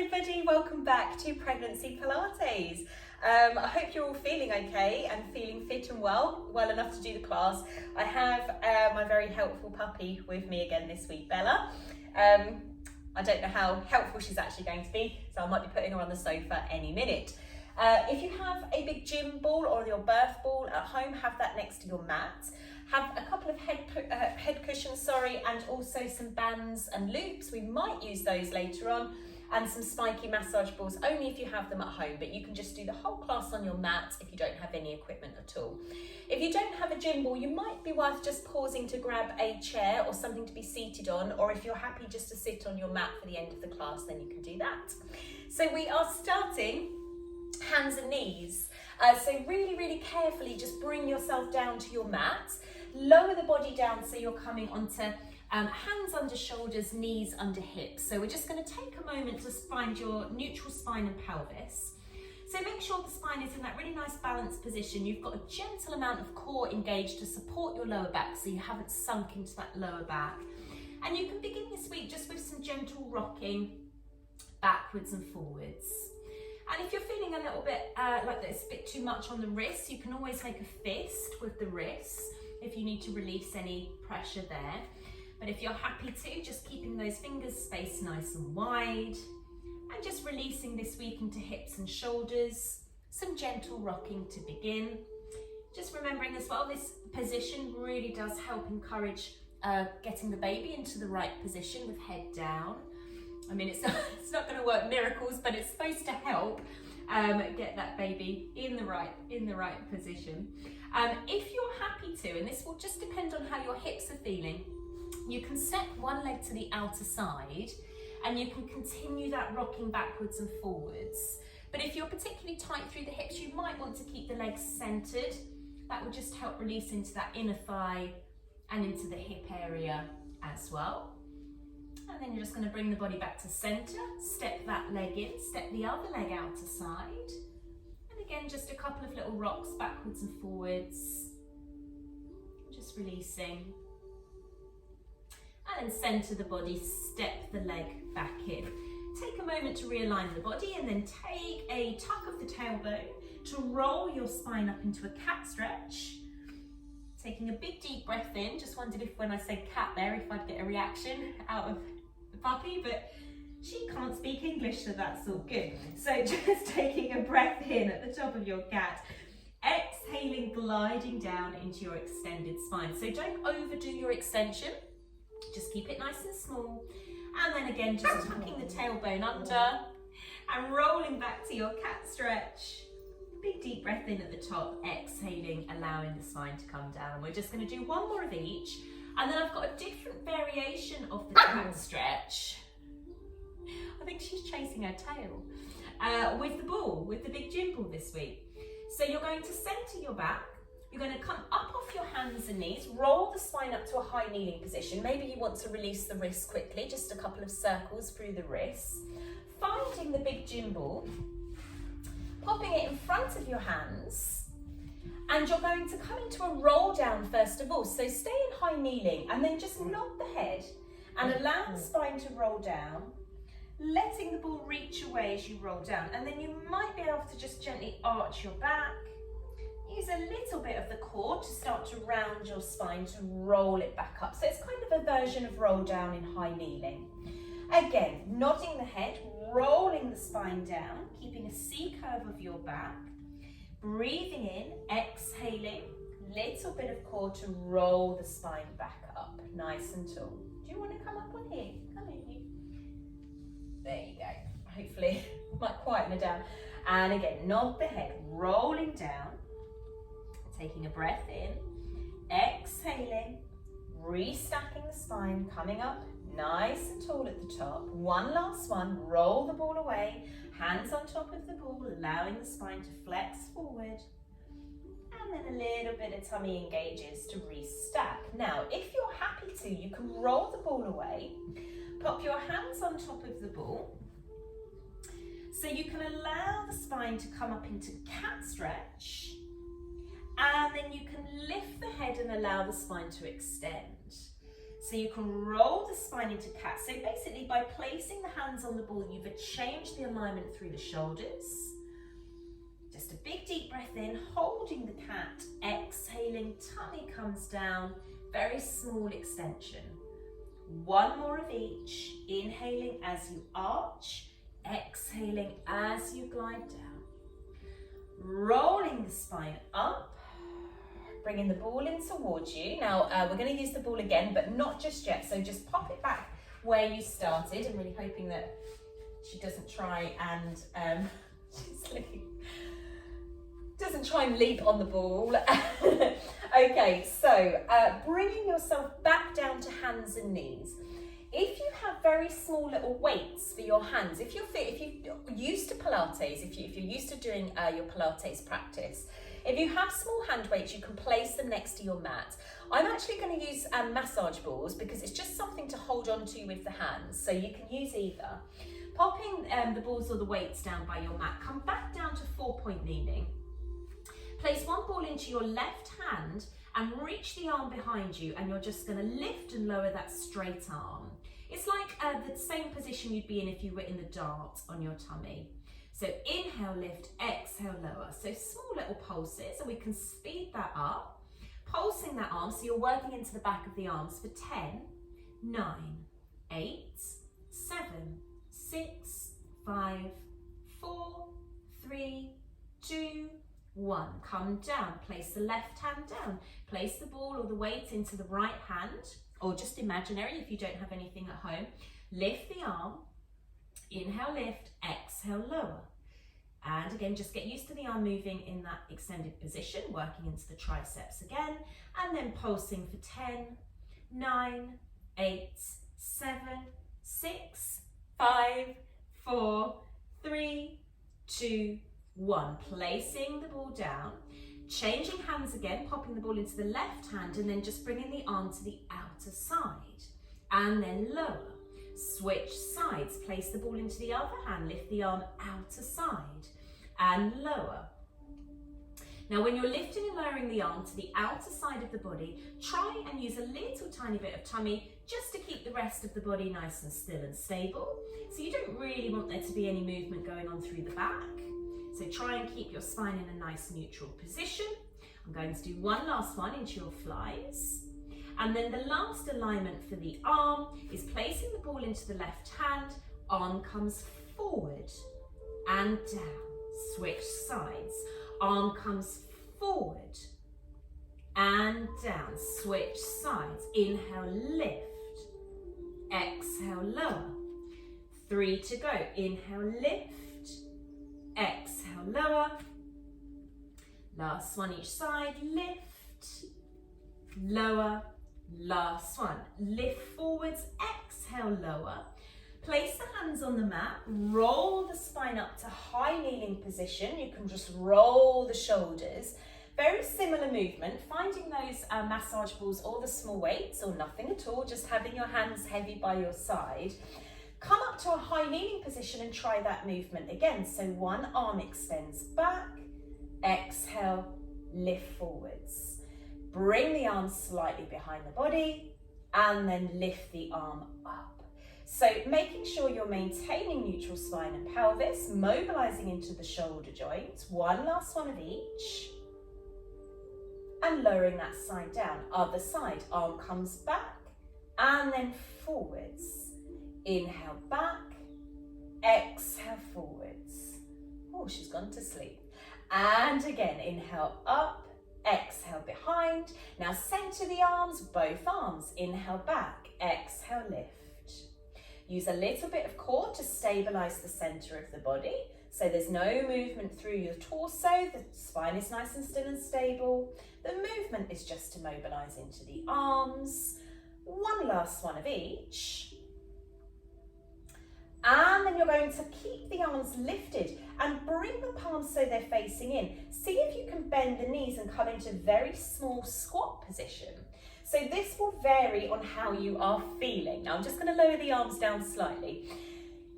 everybody, welcome back to Pregnancy Pilates. I hope you're all feeling okay and feeling fit and well enough to do the class. I have my very helpful puppy with me again this week, Bella. I don't know how helpful she's actually going to be, so I might be putting her on the sofa any minute. If you have a big gym ball or your birth ball at home, have that next to your mat. Have a couple of head cushions, and also some bands and loops. We might use those later on, and some spiky massage balls, only if you have them at home, but you can just do the whole class on your mat if you don't have any equipment at all. If you don't have a gym ball, you might be worth just pausing to grab a chair or something to be seated on, or if you're happy just to sit on your mat for the end of the class, then you can do that. So we are starting hands and knees. So really carefully just bring yourself down to your mat. Lower the body down so you're coming onto hands under shoulders, knees under hips. So we're just going to take a moment to find your neutral spine and pelvis. So make sure the spine is in that really nice balanced position. You've got a gentle amount of core engaged to support your lower back so you haven't sunk into that lower back. And you can begin this week just with some gentle rocking backwards and forwards. And if you're feeling a little bit like there's a bit too much on the wrists, you can always make a fist with the wrists if you need to release any pressure there. But if you're happy to, just keeping those fingers spaced nice and wide, and just releasing this week into hips and shoulders, some gentle rocking to begin. Just remembering as well, this position really does help encourage getting the baby into the right position with head down. I mean, it's not going to work miracles, but it's supposed to help get that baby in the right position. If you're happy to, and this will just depend on how your hips are feeling, you can step one leg to the outer side and you can continue that rocking backwards and forwards. But if you're particularly tight through the hips, you might want to keep the legs centered. That will just help release into that inner thigh and into the hip area as well. And then you're just going to bring the body back to center, step that leg in, step the other leg out to side. And again, just a couple of little rocks backwards and forwards. Just releasing. And then center the body, step the leg back in. Take a moment to realign the body and then take a tuck of the tailbone to roll your spine up into a cat stretch. Taking a big deep breath in. Just wondered if when I said cat there, if I'd get a reaction out of the puppy, but she can't speak English, so that's all good. So just taking a breath in at the top of your cat. Exhaling, gliding down into your extended spine. So don't overdo your extension. Just keep it nice and small. And then again, just tucking the tailbone under and rolling back to your cat stretch. Big deep breath in at the top, exhaling, allowing the spine to come down. And we're just going to do one more of each. And then I've got a different variation of the cat stretch. I think she's chasing her tail. With the ball, with the big gym ball this week. So you're going to center your back. You're going to come up off your hands and knees, roll the spine up to a high kneeling position. Maybe you want to release the wrists quickly, just a couple of circles through the wrists. Finding the big gym ball, popping it in front of your hands, and you're going to come into a roll down first of all. So stay in high kneeling and then just nod the head and allow the spine to roll down, letting the ball reach away as you roll down. And then you might be able to just gently arch your back. Use a little bit of the core to start to round your spine to roll it back up. So it's kind of a version of roll down in high kneeling. Again, nodding the head, rolling the spine down, keeping a C curve of your back. Breathing in, exhaling, little bit of core to roll the spine back up, nice and tall. Do you want to come up on here? Come in here. There you go. Hopefully, might quieten her down. And again, nod the head, rolling down. Taking a breath in, exhaling, restacking the spine, coming up nice and tall at the top. One last one, roll the ball away, hands on top of the ball, allowing the spine to flex forward. And then a little bit of tummy engages to restack. Now, if you're happy to, you can roll the ball away, pop your hands on top of the ball, so you can allow the spine to come up into cat stretch. And then you can lift the head and allow the spine to extend. So you can roll the spine into cat. So basically by placing the hands on the ball, you've changed the alignment through the shoulders. Just a big deep breath in, holding the cat, exhaling, tummy comes down, very small extension. One more of each, inhaling as you arch, exhaling as you glide down. Rolling the spine up, bringing the ball in towards you. Now we're going to use the ball again, but not just yet. So just pop it back where you started. I'm really hoping that she doesn't try and doesn't try and leap on the ball. Okay, so bringing yourself back down to hands and knees. If you have very small little weights for your hands, if you're used to Pilates, if you're used to doing your Pilates practice, if you have small hand weights, you can place them next to your mat. I'm actually going to use massage balls because it's just something to hold on to with the hands, so you can use either. Popping the balls or the weights down by your mat, come back down to 4-point kneeling. Place one ball into your left hand and reach the arm behind you, and you're just going to lift and lower that straight arm. It's like the same position you'd be in if you were in the dart on your tummy. So inhale, lift, exhale, lower. So small little pulses, and we can speed that up. Pulsing that arm, so you're working into the back of the arms for 10, 9, 8, 7, 6, 5, 4, 3, 2, 1. Come down, place the left hand down. Place the ball or the weight into the right hand, or just imaginary if you don't have anything at home. Lift the arm, inhale, lift, exhale, lower. And again, just get used to the arm moving in that extended position, working into the triceps again, and then pulsing for 10, 9, 8, 7, 6, 5, 4, 3, 2, 1. Placing the ball down, changing hands again, popping the ball into the left hand, and then just bringing the arm to the outer side, and then lower. Switch sides, place the ball into the other hand, lift the arm outer side, and lower. Now when you're lifting and lowering the arm to the outer side of the body, try and use a little tiny bit of tummy just to keep the rest of the body nice and still and stable. So you don't really want there to be any movement going on through the back. So try and keep your spine in a nice neutral position. I'm going to do one last one into your flies. And then the last alignment for the arm is placing the ball into the left hand, arm comes forward and down, switch sides, arm comes forward and down, switch sides, inhale, lift, exhale, lower, 3 to go, inhale, lift, exhale, lower, last one each side, lift, lower, last one, lift forwards, exhale, lower. Place the hands on the mat, roll the spine up to high kneeling position. You can just roll the shoulders. Very similar movement, finding those massage balls or the small weights or nothing at all, just having your hands heavy by your side. Come up to a high kneeling position and try that movement again. So one arm extends back, exhale, lift forwards. Bring the arm slightly behind the body and then lift the arm up. So making sure you're maintaining neutral spine and pelvis, mobilizing into the shoulder joints. One last one of each. And lowering that side down. Other side, arm comes back and then forwards. Inhale back, exhale forwards. Oh, she's gone to sleep. And again, inhale up, exhale behind. Now center the arms, both arms. Inhale back, exhale lift. Use a little bit of core to stabilize the center of the body. So there's no movement through your torso. The spine is nice and still and stable. The movement is just to mobilize into the arms. One last one of each. And then you're going to keep the arms lifted and bring the palms so they're facing in. See if you can bend the knees and come into very small squat position. So this will vary on how you are feeling. Now I'm just going to lower the arms down slightly.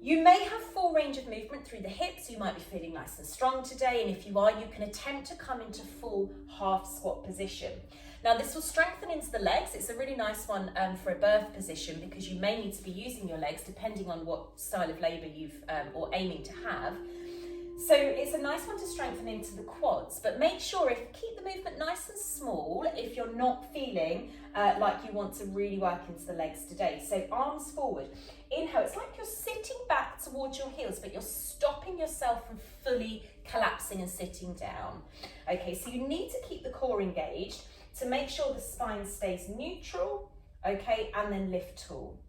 You may have full range of movement through the hips. You might be feeling nice and strong today, and if you are, you can attempt to come into full half squat position. Now this will strengthen into the legs. It's a really nice one for a birth position, because you may need to be using your legs depending on what style of labour you've or aiming to have. So it's a nice one to strengthen into the quads, but make sure keep the movement nice and small if you're not feeling like you want to really work into the legs today. So arms forward. Inhale, it's like you're sitting back towards your heels, but you're stopping yourself from fully collapsing and sitting down. Okay, so you need to keep the core engaged to make sure the spine stays neutral, okay, and then lift tall.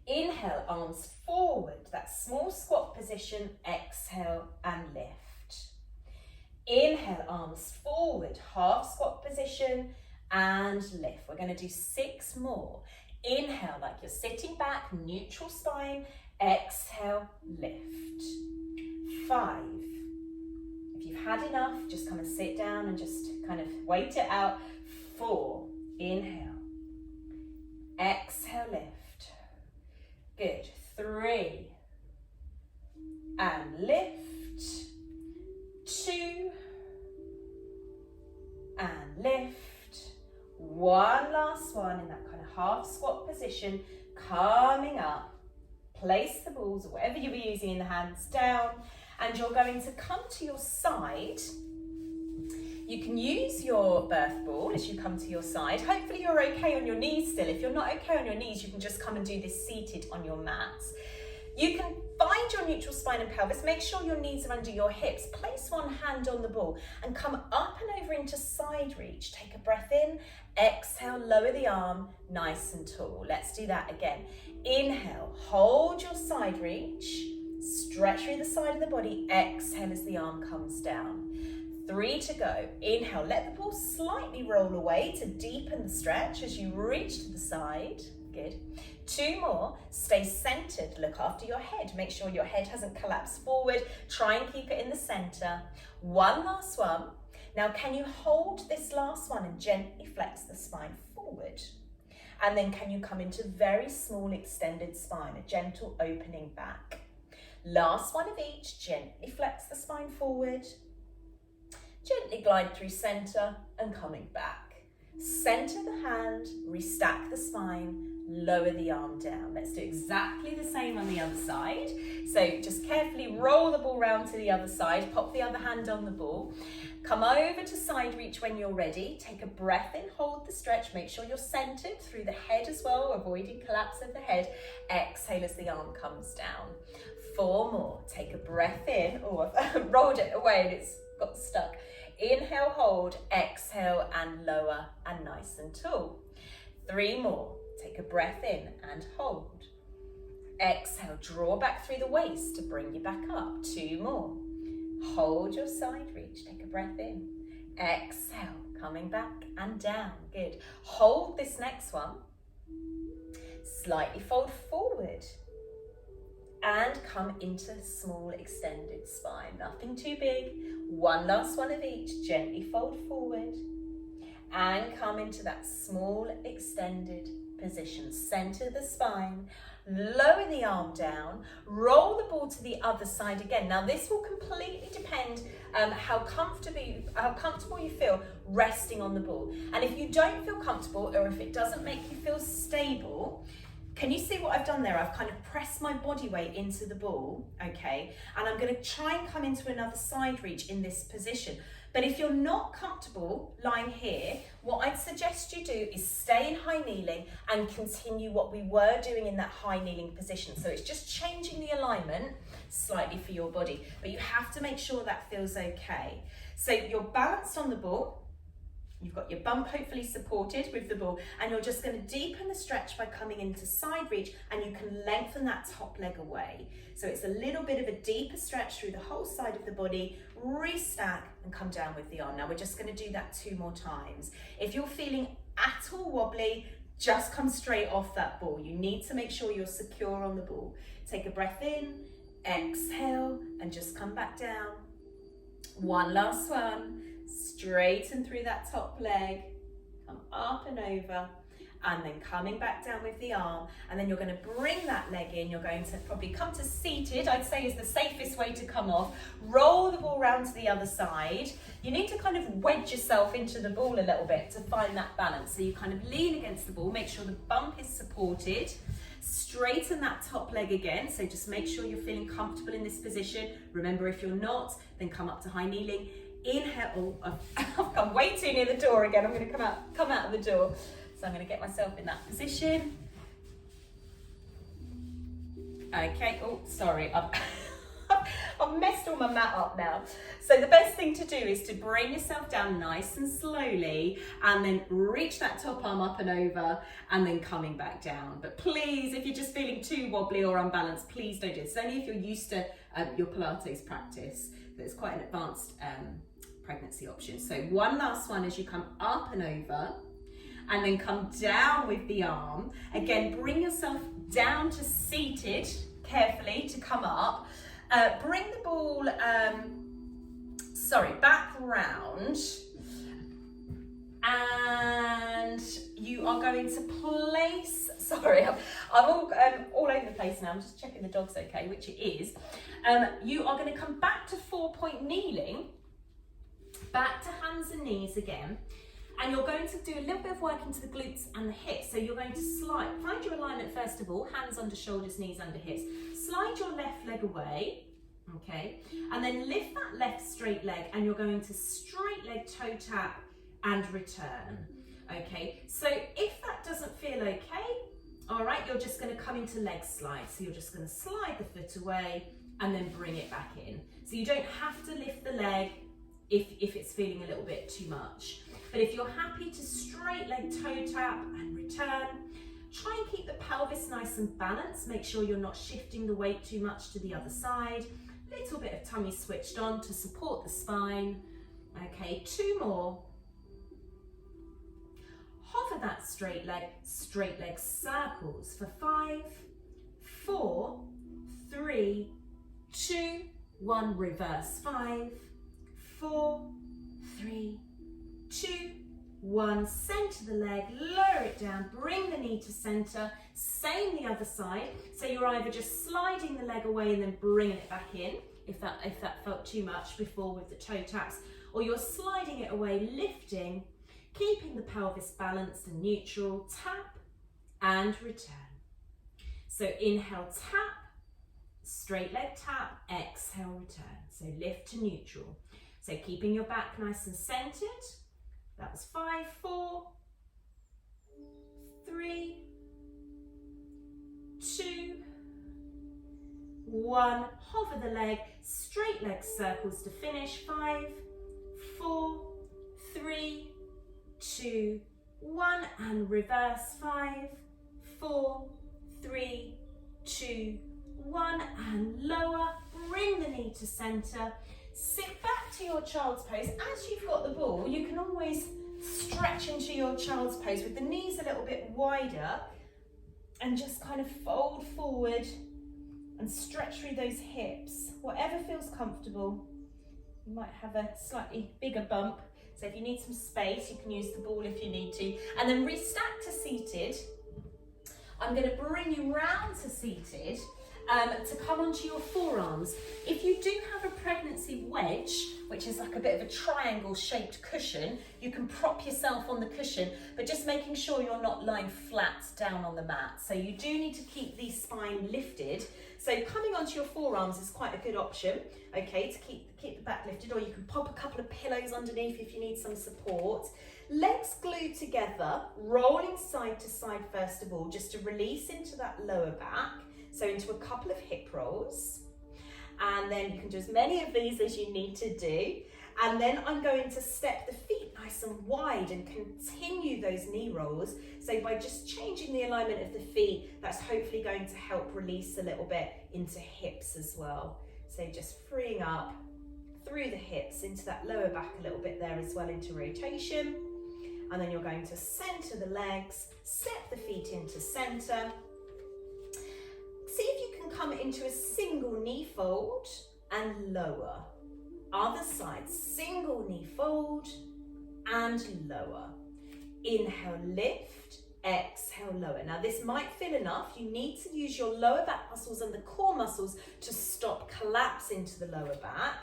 Inhale, arms forward, that small squat position, exhale and lift. Inhale, arms forward, half squat position and lift. We're going to do 6 more. Inhale, like you're sitting back, neutral spine, exhale, lift. 5. If you've had enough, just come and sit down and just kind of wait it out. 4, inhale, exhale, lift. Good. 3 and lift. 2 and lift. 1 last one in that kind of half squat position, coming up. Place the balls, or whatever you were using in the hands, down, and you're going to come to your side. You can use your birth ball as you come to your side. Hopefully you're okay on your knees still. If you're not okay on your knees, you can just come and do this seated on your mats. You can find your neutral spine and pelvis. Make sure your knees are under your hips. Place one hand on the ball and come up and over into side reach. Take a breath in, exhale, lower the arm, nice and tall. Let's do that again. Inhale, hold your side reach, stretch through the side of the body, exhale as the arm comes down. 3 to go. Inhale, let the ball slightly roll away to deepen the stretch as you reach to the side. Good. 2 more. Stay centered. Look after your head. Make sure your head hasn't collapsed forward. Try and keep it in the center. 1 last one. Now, can you hold this last one and gently flex the spine forward? And then can you come into very small extended spine, a gentle opening back? Last one of each. Gently flex the spine forward. Gently glide through center and coming back. Center the hand, restack the spine, lower the arm down. Let's do exactly the same on the other side. So just carefully roll the ball round to the other side, pop the other hand on the ball. Come over to side reach when you're ready. Take a breath in, hold the stretch. Make sure you're centered through the head as well, avoiding collapse of the head. Exhale as the arm comes down. 4 more. Take a breath in. Oh, I've rolled it away and it's got stuck. Inhale, hold, exhale and lower and nice and tall. 3 more. Take a breath in and hold. Exhale, draw back through the waist to bring you back up. 2 more. Hold your side reach. Take a breath in. Exhale, coming back and down. Good. Hold this next one. Slightly fold forward. And come into small extended spine. Nothing too big. 1 last one of each. Gently fold forward. And come into that small extended position. Center the spine. Lower the arm down. Roll the ball to the other side again. Now this will completely depend how comfortable you feel resting on the ball. And if you don't feel comfortable, or if it doesn't make you feel stable, can you see what I've done there? I've kind of pressed my body weight into the ball, okay? And I'm going to try and come into another side reach in this position. But if you're not comfortable lying here, what I'd suggest you do is stay in high kneeling and continue what we were doing in that high kneeling position. So it's just changing the alignment slightly for your body, but you have to make sure that feels okay. So you're balanced on the ball. You've got your bump hopefully supported with the ball, and you're just going to deepen the stretch by coming into side reach, and you can lengthen that top leg away. So it's a little bit of a deeper stretch through the whole side of the body, restack and come down with the arm. Now we're just going to do that 2 more times. If you're feeling at all wobbly, just come straight off that ball. You need to make sure you're secure on the ball. Take a breath in, exhale, and just come back down. 1 last one. Straighten through that top leg, come up and over, and then coming back down with the arm, and then you're going to bring that leg in. You're going to probably come to seated, I'd say is the safest way to come off. Roll the ball round to the other side. You need to kind of wedge yourself into the ball a little bit to find that balance. So you kind of lean against the ball, make sure the bump is supported. Straighten that top leg again, so just make sure you're feeling comfortable in this position. Remember, if you're not, then come up to high kneeling. Inhale. Oh, I've come way too near the door again. I'm going to come out of the door. So I'm going to get myself in that position. Okay. Oh, sorry. I've messed all my mat up now. So the best thing to do is to bring yourself down nice and slowly, and then reach that top arm up and over, and then coming back down. But please, if you're just feeling too wobbly or unbalanced, please don't do it. It's only if you're used to your Pilates practice that it's quite an advanced pregnancy option. So one last one as you come up and over, and then come down with the arm. Again, bring yourself down to seated carefully to come up. Bring the ball, back round, and you are going to place, I'm all over the place now, I'm just checking the dog's okay, which it is. You are going to come back to 4-point kneeling, back to hands and knees again, and you're going to do a little bit of work into the glutes and the hips. So you're going to slide, find your alignment first of all, hands under shoulders, knees under hips. Slide your left leg away, okay? And then lift that left straight leg, and you're going to straight leg toe tap and return, okay? So if that doesn't feel okay, all right, you're just going to come into leg slide. So you're just going to slide the foot away and then bring it back in. So you don't have to lift the leg if it's feeling a little bit too much. But if you're happy to straight leg toe tap and return, try and keep the pelvis nice and balanced. Make sure you're not shifting the weight too much to the other side. Little bit of tummy switched on to support the spine. Okay, 2 more. Hover that straight leg circles for 5, 4, 3, 2, 1, reverse 5, 4, 3, 2, 1, center the leg, lower it down, bring the knee to center, same the other side. So you're either just sliding the leg away and then bringing it back in, if that felt too much before with the toe taps, or you're sliding it away, lifting, keeping the pelvis balanced and neutral, tap and return. So inhale, tap, straight leg tap, exhale, return. So lift to neutral. So keeping your back nice and centered. That was 5, 4, 3, 2, 1. Hover the leg, straight leg circles to finish. 5, 4, 3, 2, 1, and reverse. 5, 4, 3, 2, 1, and lower. Bring the knee to center. Sit back to your child's pose. As you've got the ball, you can always stretch into your child's pose with the knees a little bit wider, and just kind of fold forward and stretch through those hips, whatever feels comfortable. You might have a slightly bigger bump, so if you need some space, you can use the ball if you need to. And then restack to seated. I'm going to bring you round to seated to come onto your forearms. If you do have a pregnancy wedge, which is like a bit of a triangle shaped cushion, you can prop yourself on the cushion, but just making sure you're not lying flat down on the mat. So you do need to keep the spine lifted. So coming onto your forearms is quite a good option, okay, to keep the back lifted, or you can pop a couple of pillows underneath if you need some support. Legs glued together, rolling side to side first of all, just to release into that lower back. So into a couple of hip rolls, and then you can do as many of these as you need to do. And then I'm going to step the feet nice and wide and continue those knee rolls. So by just changing the alignment of the feet, that's hopefully going to help release a little bit into hips as well. So just freeing up through the hips into that lower back a little bit there as well, into rotation. And then you're going to center the legs, step the feet into center. See if you can come into a single knee fold and lower. Other side, single knee fold and lower. Inhale, lift exhale, lower. Now this might feel enough. You need to use your lower back muscles and the core muscles to stop collapse into the lower back.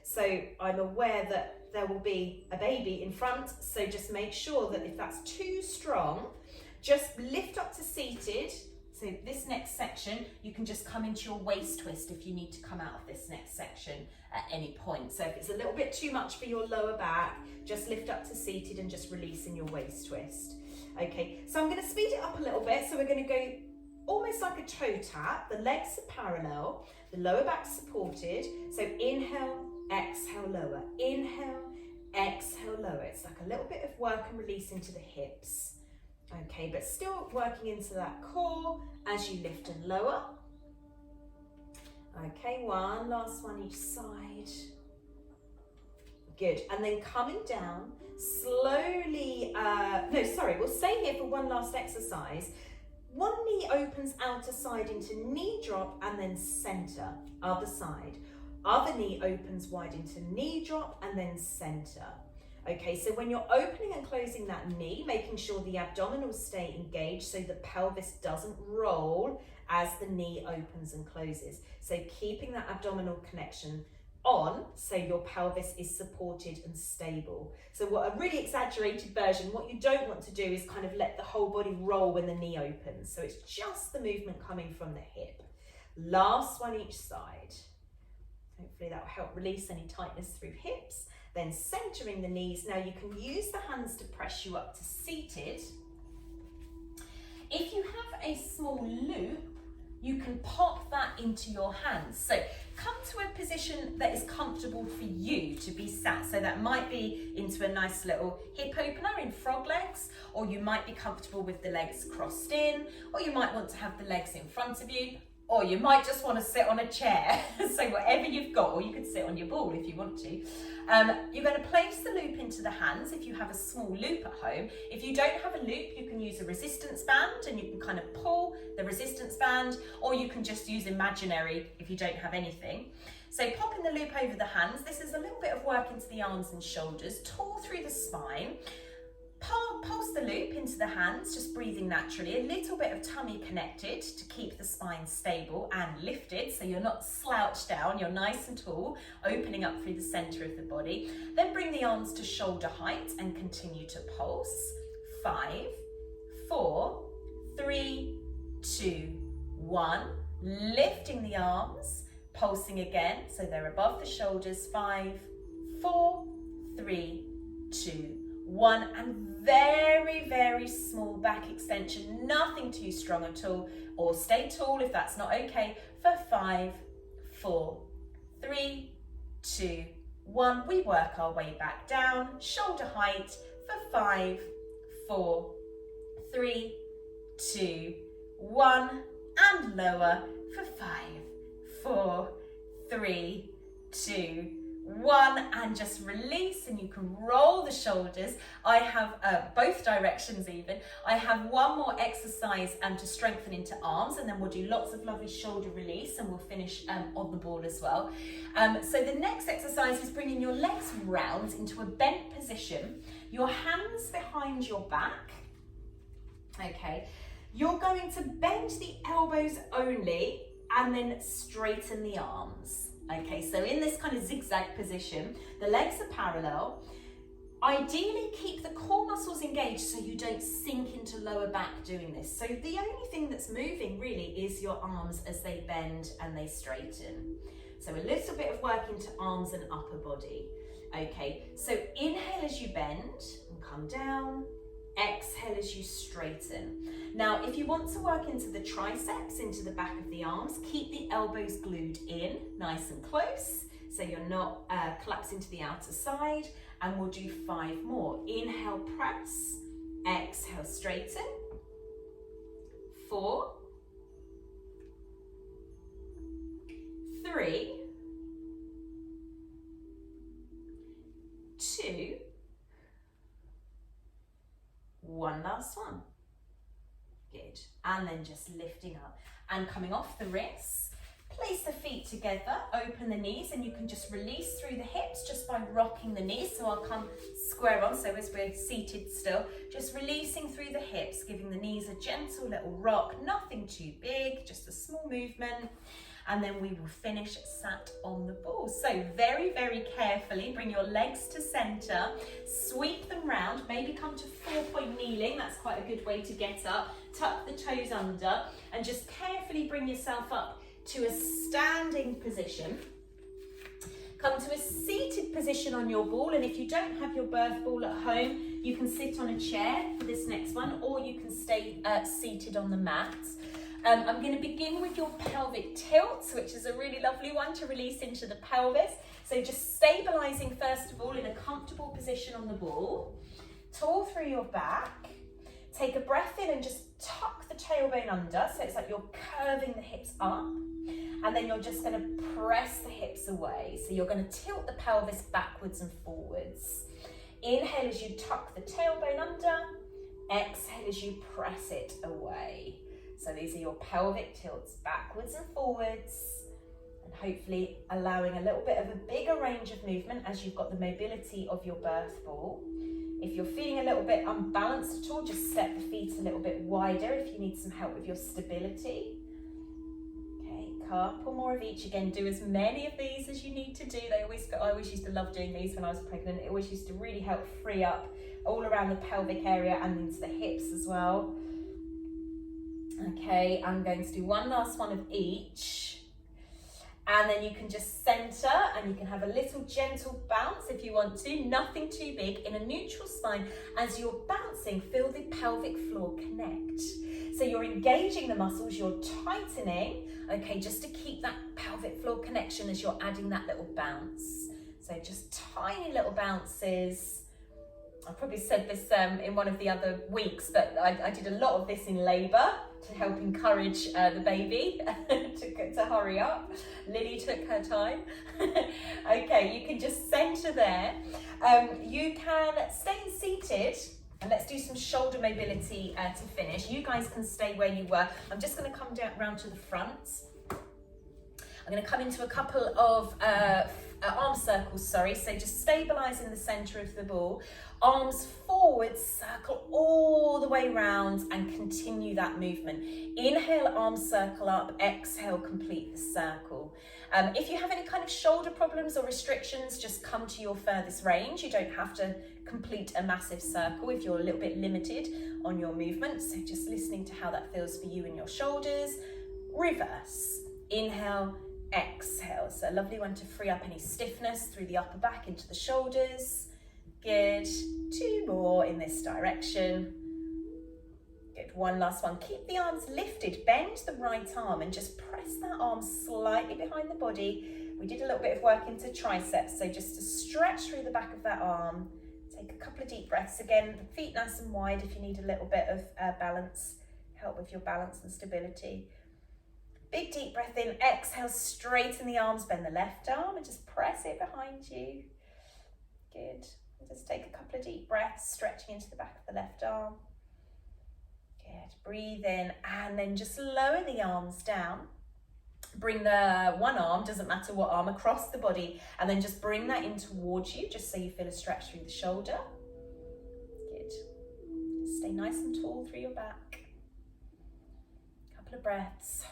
So I'm aware that there will be a baby in front, so just make sure that if that's too strong, just lift up to seated. So this next section, you can just come into your waist twist if you need to come out of this next section at any point. So if it's a little bit too much for your lower back, just lift up to seated and just release in your waist twist. Okay, so I'm going to speed it up a little bit. So we're going to go almost like a toe tap. The legs are parallel, the lower back supported. So inhale, exhale, lower. Inhale, exhale, lower. It's like a little bit of work and release into the hips. Okay, but still working into that core as you lift and lower. Okay, one last one each side. Good, and then coming down slowly, we'll stay here for one last exercise. One knee opens outer side into knee drop and then center, other side. Other knee opens wide into knee drop and then center. Okay, so when you're opening and closing that knee, making sure the abdominals stay engaged so the pelvis doesn't roll as the knee opens and closes. So keeping that abdominal connection on so your pelvis is supported and stable. So what a really exaggerated version, what you don't want to do is kind of let the whole body roll when the knee opens. So it's just the movement coming from the hip. Last one each side. Hopefully that will help release any tightness through hips. Then centering the knees. Now you can use the hands to press you up to seated. If you have a small loop, you can pop that into your hands. So come to a position that is comfortable for you to be sat. So that might be into a nice little hip opener in frog legs, or you might be comfortable with the legs crossed in, or you might want to have the legs in front of you, or you might just want to sit on a chair. So whatever you've got, or you could sit on your ball if you want to. You're going to place the loop into the hands if you have a small loop at home. If you don't have a loop, you can use a resistance band and you can kind of pull the resistance band, or you can just use imaginary if you don't have anything. So popping the loop over the hands, this is a little bit of work into the arms and shoulders, tall through the spine. Pulse the loop into the hands, just breathing naturally. A little bit of tummy connected to keep the spine stable and lifted, so you're not slouched down, you're nice and tall, opening up through the center of the body. Then bring the arms to shoulder height and continue to pulse. 5, 4, 3, 2, 1. Lifting the arms, pulsing again, so they're above the shoulders. 5, 4, 3, 2, 1, and very, very small back extension, nothing too strong at all, or stay tall if that's not okay, for 5, 4, 3, 2, 1. We work our way back down, shoulder height for 5, 4, 3, 2, 1, and lower for 5, 4, 3, 2, 1, and just release, and you can roll the shoulders. I have both directions even. I have one more exercise to strengthen into arms, and then we'll do lots of lovely shoulder release, and we'll finish on the ball as well. So the next exercise is bringing your legs round into a bent position, your hands behind your back. Okay, you're going to bend the elbows only and then straighten the arms. Okay, so in this kind of zigzag position, the legs are parallel. Ideally, keep the core muscles engaged so you don't sink into lower back doing this. So the only thing that's moving really is your arms as they bend and they straighten. So a little bit of work into arms and upper body. Okay, so inhale as you bend and come down. Exhale as you straighten. Now, if you want to work into the triceps, into the back of the arms, keep the elbows glued in, nice and close, so you're not collapsing to the outer side. And we'll do 5 more. Inhale, press. Exhale, straighten. 4, 3, 2, 1 last one. Good. And then just lifting up and coming off the wrists, Place the feet together, open the knees, and you can just release through the hips just by rocking the knees. So I'll come square on, so as we're seated still, just releasing through the hips, giving the knees a gentle little rock, nothing too big, just a small movement. And then we will finish sat on the ball. So very, very carefully, bring your legs to center, sweep them round, maybe come to 4-point kneeling. That's quite a good way to get up. Tuck the toes under and just carefully bring yourself up to a standing position. Come to a seated position on your ball, and if you don't have your birth ball at home, you can sit on a chair for this next one, or you can stay seated on the mat. I'm going to begin with your pelvic tilts, which is a really lovely one to release into the pelvis. So just stabilising first of all in a comfortable position on the ball. Tall through your back. Take a breath in and just tuck the tailbone under, so it's like you're curving the hips up. And then you're just going to press the hips away. So you're going to tilt the pelvis backwards and forwards. Inhale as you tuck the tailbone under. Exhale as you press it away. So these are your pelvic tilts backwards and forwards, and hopefully allowing a little bit of a bigger range of movement as you've got the mobility of your birth ball. If you're feeling a little bit unbalanced at all, just step the feet a little bit wider if you need some help with your stability. Okay, couple more of each. Again, do as many of these as you need to do. I always used to love doing these when I was pregnant. It always used to really help free up all around the pelvic area and into the hips as well. Okay, I'm going to do one last one of each, and then you can just center and you can have a little gentle bounce if you want to, nothing too big, in a neutral spine. As you're bouncing, feel the pelvic floor connect. So you're engaging the muscles, you're tightening, okay, just to keep that pelvic floor connection as you're adding that little bounce. So just tiny little bounces. I probably said this in one of the other weeks, but I did a lot of this in labour to help encourage the baby to hurry up. Lily took her time. Okay, you can just centre there. You can stay seated, and let's do some shoulder mobility to finish. You guys can stay where you were. I'm just going to come down round to the front. I'm going to come into a couple of arm circles, so just stabilise in the centre of the ball. Arms forward, circle all the way round and continue that movement. Inhale, arms circle up, exhale, complete the circle. If you have any kind of shoulder problems or restrictions, just come to your furthest range. You don't have to complete a massive circle if you're a little bit limited on your movement. So just listening to how that feels for you and your shoulders. Reverse, inhale, exhale. So a lovely one to free up any stiffness through the upper back into the shoulders. Good. 2 more in this direction. Good. One last one. Keep the arms lifted. Bend the right arm and just press that arm slightly behind the body. We did a little bit of work into triceps, so just to stretch through the back of that arm. Take a couple of deep breaths. Again, the feet nice and wide if you need a little bit of balance, help with your balance and stability. Big deep breath in, exhale, straighten the arms, bend the left arm and just press it behind you. Good. And just take a couple of deep breaths, stretching into the back of the left arm. Good. Breathe in and then just lower the arms down. Bring the one arm, doesn't matter what arm, across the body, and then just bring that in towards you, just so you feel a stretch through the shoulder. Good. Stay nice and tall through your back. Couple of breaths.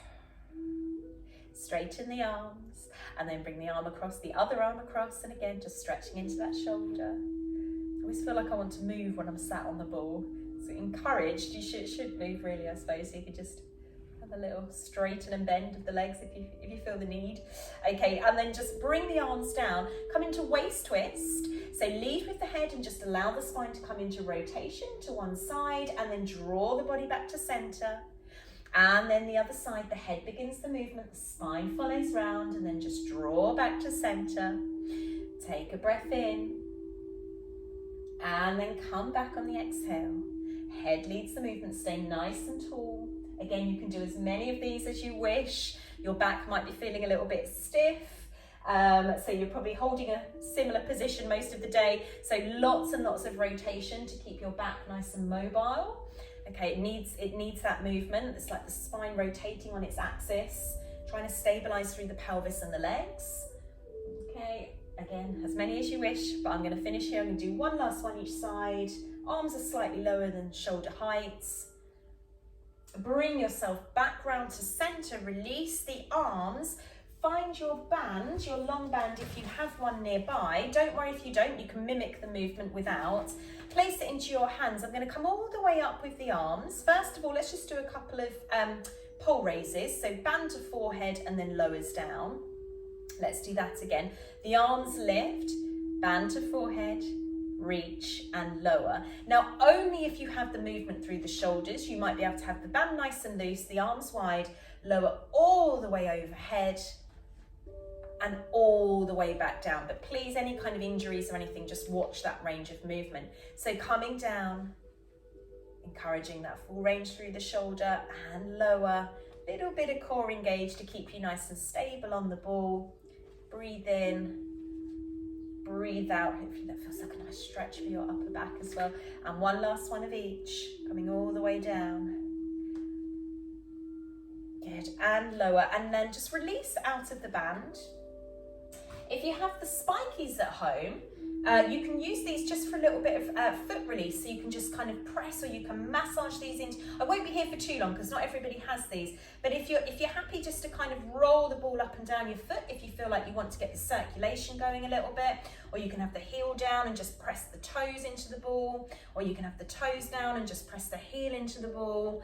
Straighten the arms and then bring the arm across, the other arm across, and again just stretching into that shoulder. I always feel like I want to move when I'm sat on the ball, so encouraged, you should move really, I suppose. So you could just have a little straighten and bend of the legs if you feel the need. Okay, and then just bring the arms down, come into waist twist. So lead with the head and just allow the spine to come into rotation to one side, and then draw the body back to center. And then the other side, the head begins the movement, the spine follows round, and then just draw back to center. Take a breath in, and then come back on the exhale. Head leads the movement, stay nice and tall. Again, you can do as many of these as you wish. Your back might be feeling a little bit stiff, so you're probably holding a similar position most of the day. So lots and lots of rotation to keep your back nice and mobile. Okay, it needs that movement. It's like the spine rotating on its axis, Trying to stabilize through the pelvis and the legs. Okay, again, as many as you wish, but I'm going to finish here. I'm going to do one last one each side. Arms are slightly lower than shoulder heights. Bring yourself back round to center, release the arms. Find your band, your long band if you have one nearby. Don't worry if you don't, you can mimic the movement without. Place it into your hands. I'm going to come all the way up with the arms. First of all, let's just do a couple of pole raises. So band to forehead and then lowers down. Let's do that again. The arms lift, band to forehead, reach and lower. Now, only if you have the movement through the shoulders, you might be able to have the band nice and loose, the arms wide, lower all the way overhead and all the way back down. But please, any kind of injuries or anything, just watch that range of movement. So coming down, encouraging that full range through the shoulder and lower. Little bit of core engaged to keep you nice and stable on the ball. Breathe in, breathe out. Hopefully that feels like a nice stretch for your upper back as well. And one last one of each, coming all the way down. Good, and lower. And then just release out of the band. If you have the spikies at home, you can use these just for a little bit of foot release, so you can just kind of press or you can massage these in. I won't be here for too long because not everybody has these, but if you're happy just to kind of roll the ball up and down your foot, if you feel like you want to get the circulation going a little bit, or you can have the heel down and just press the toes into the ball, or you can have the toes down and just press the heel into the ball,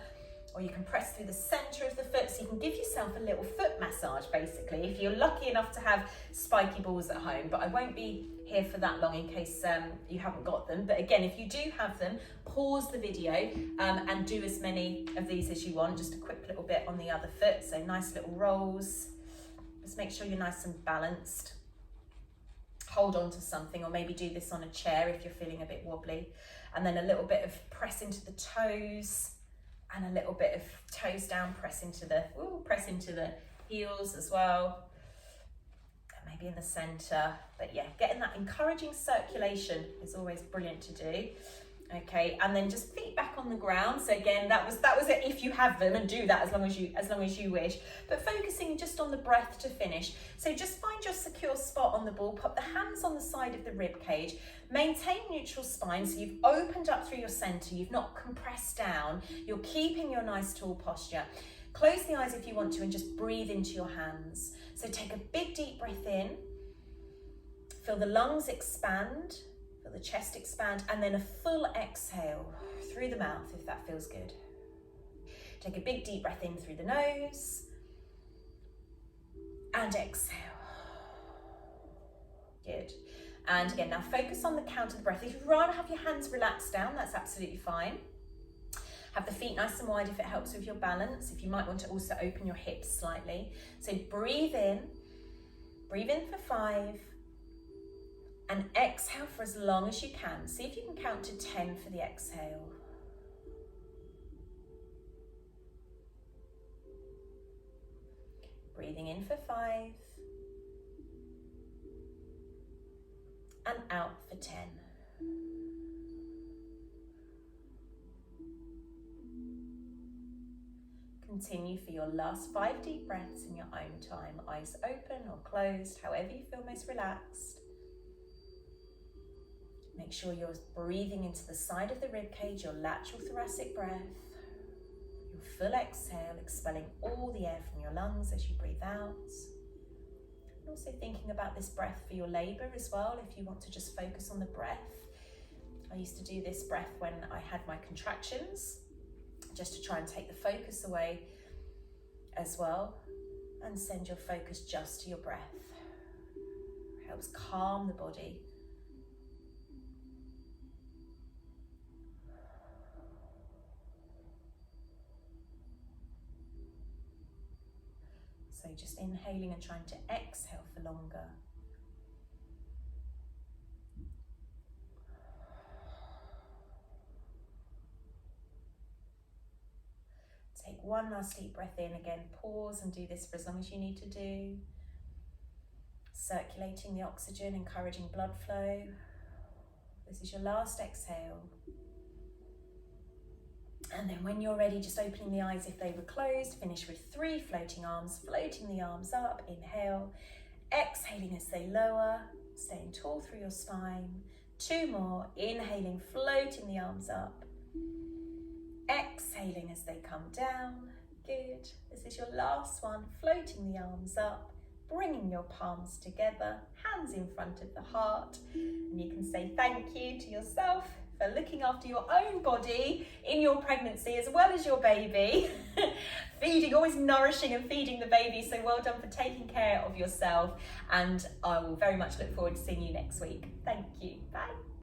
or you can press through the center of the foot, so you can give yourself a little foot massage basically if you're lucky enough to have spiky balls at home. But I won't be here for that long in case you haven't got them. But again, if you do have them, pause the video and do as many of these as you want. Just a quick little bit on the other foot. So nice little rolls. Just make sure you're nice and balanced. Hold on to something, or maybe do this on a chair if you're feeling a bit wobbly. And then a little bit of press into the toes and a little bit of toes down, press into the heels as well. Maybe in the center, but yeah, getting that encouraging circulation is always brilliant to do. Okay, and then just feet back on the ground. So again, that was it if you have them, and do that as long as you wish. But focusing just on the breath to finish. So just find your secure spot on the ball, put the hands on the side of the rib cage, maintain neutral spine, so you've opened up through your center, you've not compressed down, you're keeping your nice tall posture. Close the eyes if you want to and just breathe into your hands. So take a big deep breath in, feel the lungs expand, feel the chest expand, and then a full exhale through the mouth if that feels good. Take a big deep breath in through the nose and exhale. Good. And again, now focus on the count of the breath. If you'd rather have your hands relaxed down, that's absolutely fine. Have the feet nice and wide if it helps with your balance. If you might want to also open your hips slightly. So breathe in for 5, and exhale for as long as you can. See if you can count to 10 for the exhale. Breathing in for 5, and out for 10. Continue for your last 5 deep breaths in your own time, eyes open or closed, however you feel most relaxed. Make sure you're breathing into the side of the rib cage, your lateral thoracic breath, your full exhale, expelling all the air from your lungs as you breathe out. And also thinking about this breath for your labour as well, if you want to just focus on the breath. I used to do this breath when I had my contractions, just to try and take the focus away as well, and send your focus just to your breath. It helps calm the body. So just inhaling and trying to exhale for longer. Take one last deep breath in. Again, pause and do this for as long as you need to do. Circulating the oxygen, encouraging blood flow. This is your last exhale. And then when you're ready, just opening the eyes if they were closed. Finish with 3 floating arms, floating the arms up. Inhale, exhaling as they lower, staying tall through your spine. 2 more, inhaling, floating the arms up. Exhaling as they come down. Good. This is your last one, floating the arms up, bringing your palms together, hands in front of the heart. And you can say thank you to yourself for looking after your own body in your pregnancy as well as your baby. Feeding, always nourishing and feeding the baby. So well done for taking care of yourself. And I will very much look forward to seeing you next week. Thank you. Bye.